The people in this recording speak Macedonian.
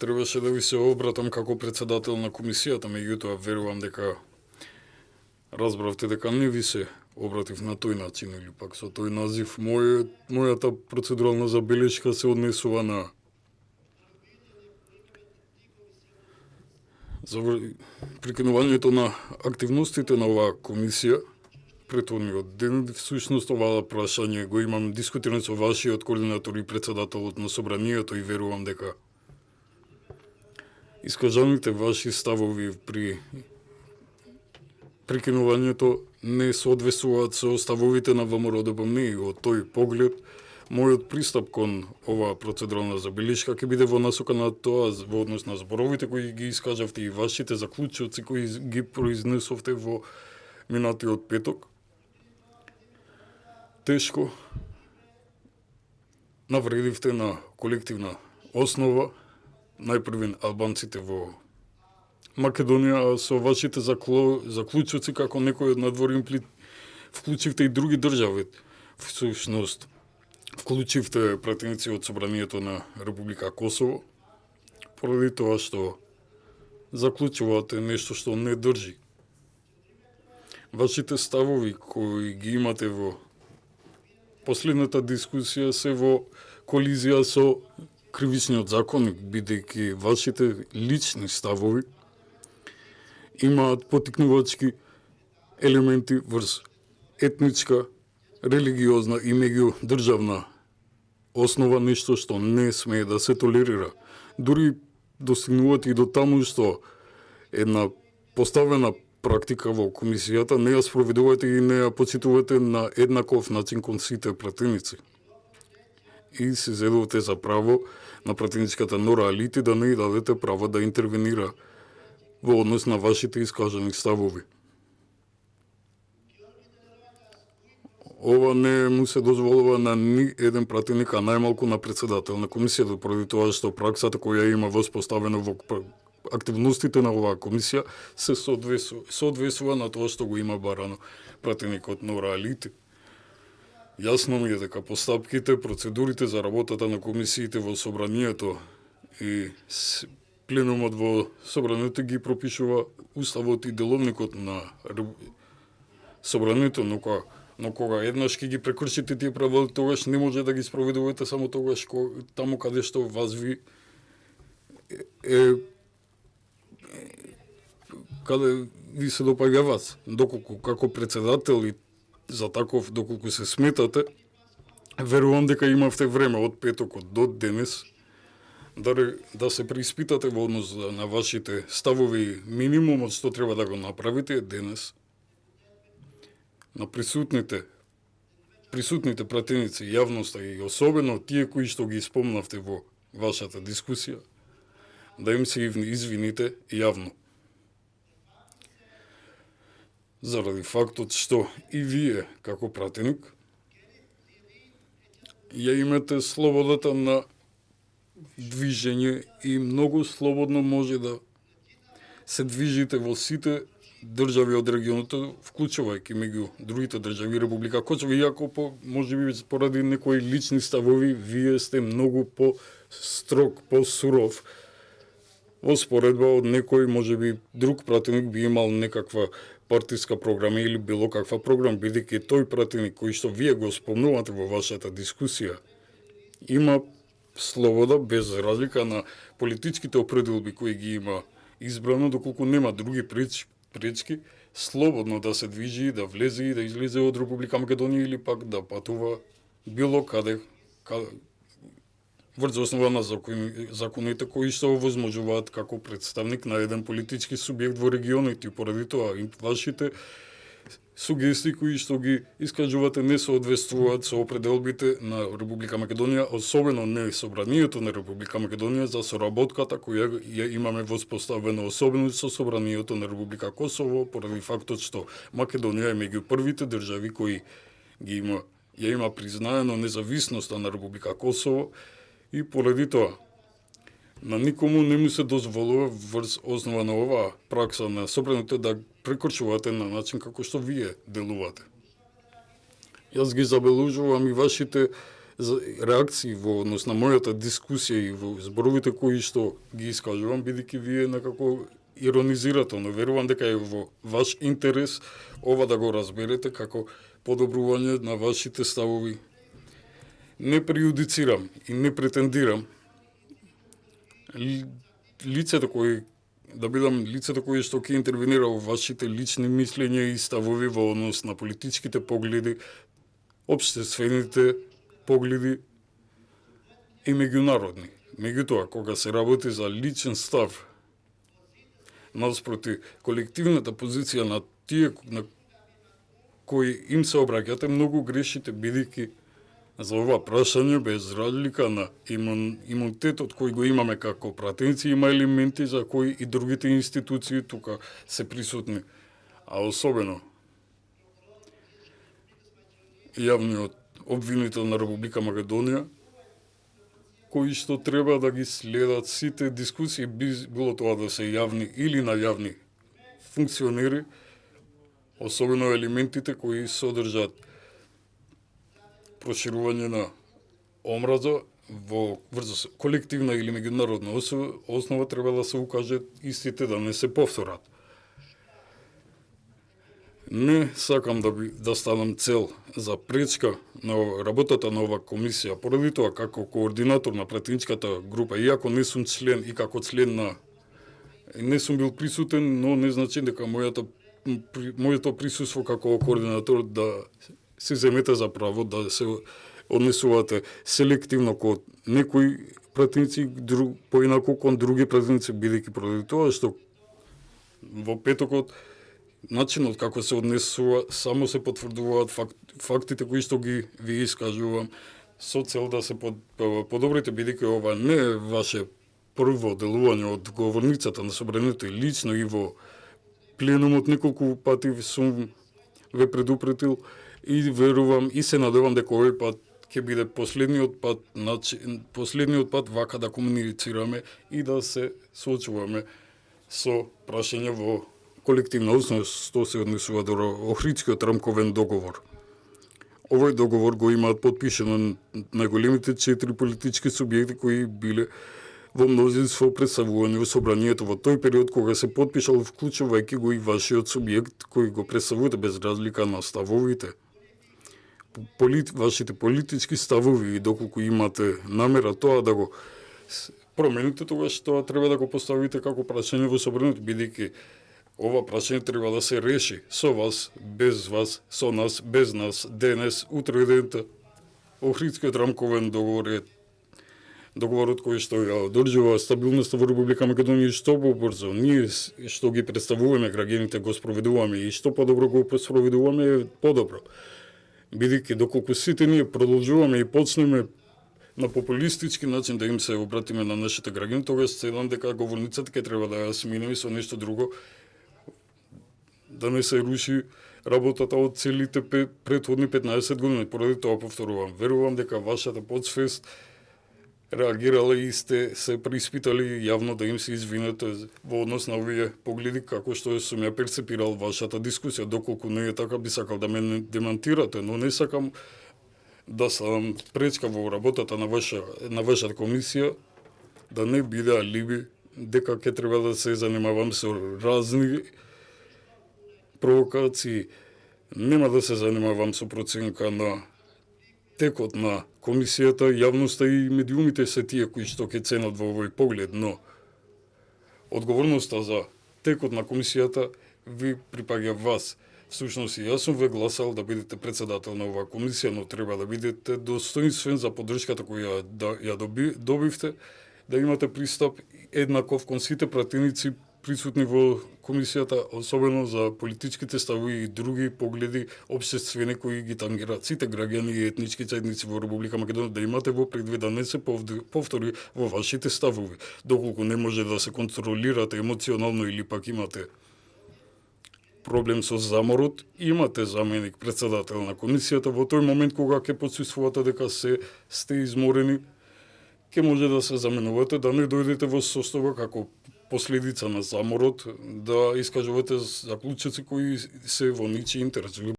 требаше да ви се обратам како председател на комисијата, меѓутоа верувам дека разбравте дека не ви се обратив на тој начин или пак со тој назив. Мојата процедурална забелешка се однесува на прекинувањето на активностите на оваа комисија. Претходниот ден, всушност оваа прашање го имам дискутирано со вашиот координатор и председателот на собранието и верувам дека искажаните ваши ставови при прекинувањето не соодветствуваат со ставовите на ВМРО-ДПМН и од тој поглед мојот пристап кон оваа процедурална забелешка ќе биде во насока на тоа во однос на зборовите кои ги искажавте и вашите заклучоци кои ги произнесовте во минатиот петок. Тешко навредивте на колективна основа, најпрвен албанците во Македонија, а со вашите заклучоци како некој од надвор вклучивте и други држави. Всушност, вклучивте пратеници од собранието на Република Косово, поради тоа што заклучувате нешто што не држи. Вашите ставови кои ги имате во последната дискусија се во колизија со кривичниот законник, бидејќи вашите лични ставови имаат поттикнувачки елементи врз етничка, религиозна и меѓудржавна основа, нешто што не смее да се толерира. Дури достигнувате и до таму што една поставена практика во комисијата не ја спроведувате и не ја почитувате на еднаков начин кон сите пратеници. И се зедувате за право на пратеничката Нора Алити да не ја дадете право да интервенира во однос на вашите искажани ставови. Ова не му се дозволува на ни еден пратеник, а најмалку на председател на комисијата, поради тоа што праксата која има воспоставена во активностите на оваа комисија се соодветствува на тоа што го има барано пратеникот Нора Алити. Јасно ми е дека постапките, процедурите за работата на комисиите во собранието и пленумот во собранието ги пропишува уставот и деловникот на собранието, но кога еднаш ќе ги прекршите тие правила, тогаш не може да ги спроведувате само тогаш таму каде што вас ви каде ви се допаѓа вас. Доколку како председател и за таков доколку се сметате, верувам дека имавте време од петокот до денес да се преиспитате во однос на вашите ставови. Минимумот што треба да го направите е денес на присутните пратеници, јавноста и особено тие кои што ги спомнавте во вашата дискусија, да им се извините јавно. Заради фактот што и вие, како пратеник, ја имате слободата на движење и многу слободно може да се движите во сите држави од регионот, вклучувајќи меѓу другите држави Република Косово, иако можеби поради некои лични ставови вие сте многу по-строг, по-суров во споредба од некој можеби друг пратеник би имал некаква партиска програма или било каква програма, бидејќи тој пратеник кој што вие го спомнувате во вашата дискусија има слобода без разлика на политичките определби кои ги има избрано, доколку нема други пречки, слободно да се движи, да влезе и да излезе од Република Македонија или пак да патува било каде врз основа на законите кои што овозможуваат како представник на еден политички субјект во регионот и поради тоа вашите сугестии кои што ги искажувате не соодветствуваат со определбите на Република Македонија, особено не собранието на Република Македонија за соработката која ја имаме воспоставено, особено со собранието на Република Косово, поради фактот што Македонија е меѓу првите држави кои ја има признаено независноста на Република Косово и поради тоа на никому не му се дозволува врз основа на оваа пракса на собранието да прекршувате на начин како што вие делувате. Јас ги забележувам и вашите реакции во однос на мојата дискусија и во зборовите кои што ги искажувам, бидејќи вие некако иронизирате, но верувам дека е во ваш интерес ова да го разберете како подобрување на вашите ставови. Не преюдицирам и не претендирам лицето кој да бидам лицето кое што ќе интервенира во вашите лични мислења и ставови во однос на политичките погледи, општествените погледи и меѓународни. Меѓутоа, кога се работи за личен став наспроти колективната позиција на тие на кои им се обраќате, многу грешите, бидејќи за ова прашање, без разлика на имунитетот кој го имаме како пратеници, има елементи за кои и другите институции тука се присутни. А особено јавниот обвинител на Република Македонија, кои што треба да ги следат сите дискусии, било тоа да се јавни или најавни функционери, особено елементите кои содржат проширување на омраза во врз колективна или меѓународна основа, треба да се укаже истите да не се повторат. Не сакам да станам цел за пречка на работата на ова комисија, поради тоа како координатор на пратеничката група, иако не сум член и како член на не сум бил присутен, но не значи дека моето присуство како координатор да се земете за право да се однесувате селективно кон некои пратеници, поинаку кон други пратеници, бидејќи поради тоа што во петокот начинот како се однесува само се потврдуваат фактите кои што ги ви искажувам со цел да се подобрите, бидејќи ова не е ваше прво делување од говорницата на собранието, лично и во пленумот неколку пати сум ве предупредил и верувам и се надевам дека овој пат ќе биде последниот пат вака да комуницираме и да се соочуваме со прашање во колективна основа што се однесува до Охридскиот рамковен договор. Овој договор го имаат потпишано најголемите 4 политички субјекти кои биле во мнозинство представувани во собранието во тој период кога се потпишал, вклучувајќи го и вашиот субјект кој го представувате без разлика на ставовите. Вашите политички ставови и доколку имате намера тоа да го промените, тогаш тоа треба да го поставите како прашање во собранието, бидејќи ова прашање треба да се реши со вас, без вас, со нас, без нас, денес, утре дента. Охридскиот рамковен договор е договорот кој што ја одржува стабилноста во Република Македонија и што побрзо ние што ги представуваме граѓаните го спроведуваме и што подобро го спроведуваме е подобро. Бидејќи доколку сите ние продолжуваме и почнеме на популистички начин да им се обратиме на нашите граѓани, тогаш седам дека говорницата ќе треба да ја смениме со нешто друго, да не се руши работата од целите претходни 15 години. Поради тоа повторувам, верувам дека вашата подсвест реагирала и сте се преиспитали јавно да им се извинете во однос на овие погледи како што сум ја перцепирал вашата дискусија. Доколку не е така, би сакал да ме демантирате, но не сакам да сам пречка во работата на вашата комисија, да не биде алиби дека ќе треба да се занимавам со разни провокации. Нема да се занимавам со проценка на текот на комисијата, јавноста и медиумите се тие кои што ќе ценат во овој поглед, но одговорноста за текот на комисијата ви припаѓа вас. Всушност, јас сум ве гласал да бидете председател на оваа комисија, но треба да бидете достоинствен за поддршката која ја добивте, да имате пристап еднаков кон сите пратеници присутни во комисијата, особено за политичките ставови и други погледи општествени кои ги тангираат сите граѓани и етнички заедници во Република Македонија, да имате во предвид да не се повтори во вашите ставови. Доколку не може да се контролирате емоционално или пак имате проблем со заморот, имате заменик председател на комисијата, во тој момент кога ќе почувствувате дека сте изморени, ќе може да се заменувате, да не дојдете во состојба како последица на заморот, да искажувате заклучоци кои се во ничи интерес.